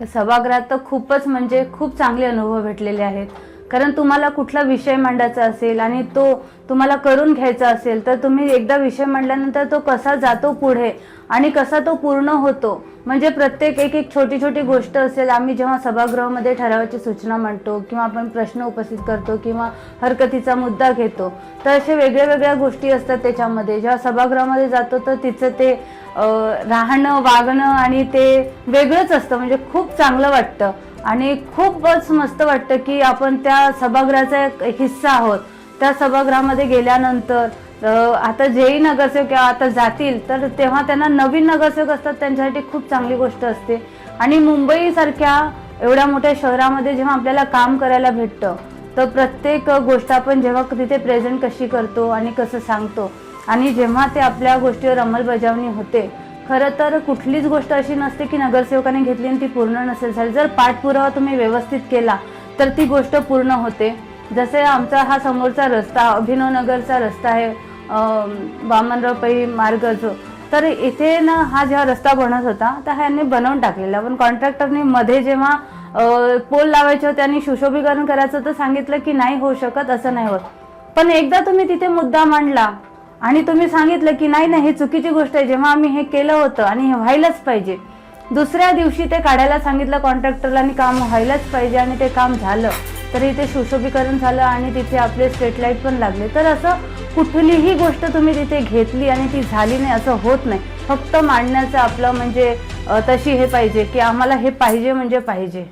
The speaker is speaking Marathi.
सभागृहात तर खूपच म्हणजे खूप चांगले अनुभव भेटलेले आहेत. कारण तुम्हाला कुठला विषय मांडायचा असेल आणि तो तुम्हाला करून घ्यायचा असेल तर तुम्ही एकदा विषय मांडल्यानंतर तो कसा जातो पुढे आणि कसा तो पूर्ण होतो, म्हणजे प्रत्येक एक एक छोटी छोटी गोष्ट असेल. आम्ही जेव्हा सभागृहामध्ये ठरावाची सूचना मांडतो किंवा आपण प्रश्न उपस्थित करतो किंवा हरकतीचा मुद्दा घेतो, तर असे वेगळ्या वेगळ्या गोष्टी असतात त्याच्यामध्ये. जेव्हा सभागृहामध्ये जातो तर तिचं ते राहणं वागणं आणि ते वेगळंच असतं, म्हणजे खूप चांगलं वाटतं आणि खूपच मस्त वाटतं की आपण त्या सभागृहाचा एक हिस्सा आहोत. त्या सभागृहामध्ये गेल्यानंतर आता जेही नगरसेवक आता जातील तर तेव्हा त्यांना नवीन नगरसेवक असतात, त्यांच्यासाठी खूप चांगली गोष्ट असते. आणि मुंबईसारख्या एवढ्या मोठ्या शहरामध्ये जेव्हा आपल्याला काम करायला भेटतं तर प्रत्येक गोष्ट आपण जेव्हा तिथे प्रेझेंट कशी करतो आणि कसं सांगतो आणि जेव्हा ते आपल्या गोष्टीवर अंमलबजावणी होते, खरं तर कुठलीच गोष्ट अशी नसते की नगरसेवकाने घेतली आणि ती पूर्ण नसेल झाली. जर पाठपुरावा तुम्ही व्यवस्थित केला तर ती गोष्ट पूर्ण होते. जसे आमचा हा समोरचा रस्ता अभिनव नगरचा रस्ता आहे, वामनराव पै मार्ग जो, तर इथे ना हा जेव्हा रस्ता बनत होता तर ह्यांनी बनवून टाकलेला, पण कॉन्ट्रॅक्टरने मध्ये जेव्हा पोल लावायचे होते आणि सुशोभीकरण करायचं तर सांगितलं की नाही होऊ शकत, असं नाही होत. पण एकदा तुम्ही तिथे मुद्दा मांडला आणि तुम्ही सांगितलं की नाही नाही, ही चुकीची गोष्ट आहे, जेव्हा आम्ही हे केलं होतं आणि हे व्हायलाच पाहिजे, दुसऱ्या दिवशी ते काढायला सांगितलं कॉन्ट्रॅक्टरला आणि काम व्हायलाच पाहिजे आणि ते काम झालं, तर इथे सुशोभीकरण झालं आणि तिथे आपले स्ट्रीट लाईट पण लागले. तर असं कुठलीही गोष्ट तुम्ही तिथे घेतली आणि ती झाली नाही असं होत नाही. फक्त मांडण्याचं आपलं म्हणजे तशी हे पाहिजे की आम्हाला हे पाहिजे म्हणजे पाहिजे.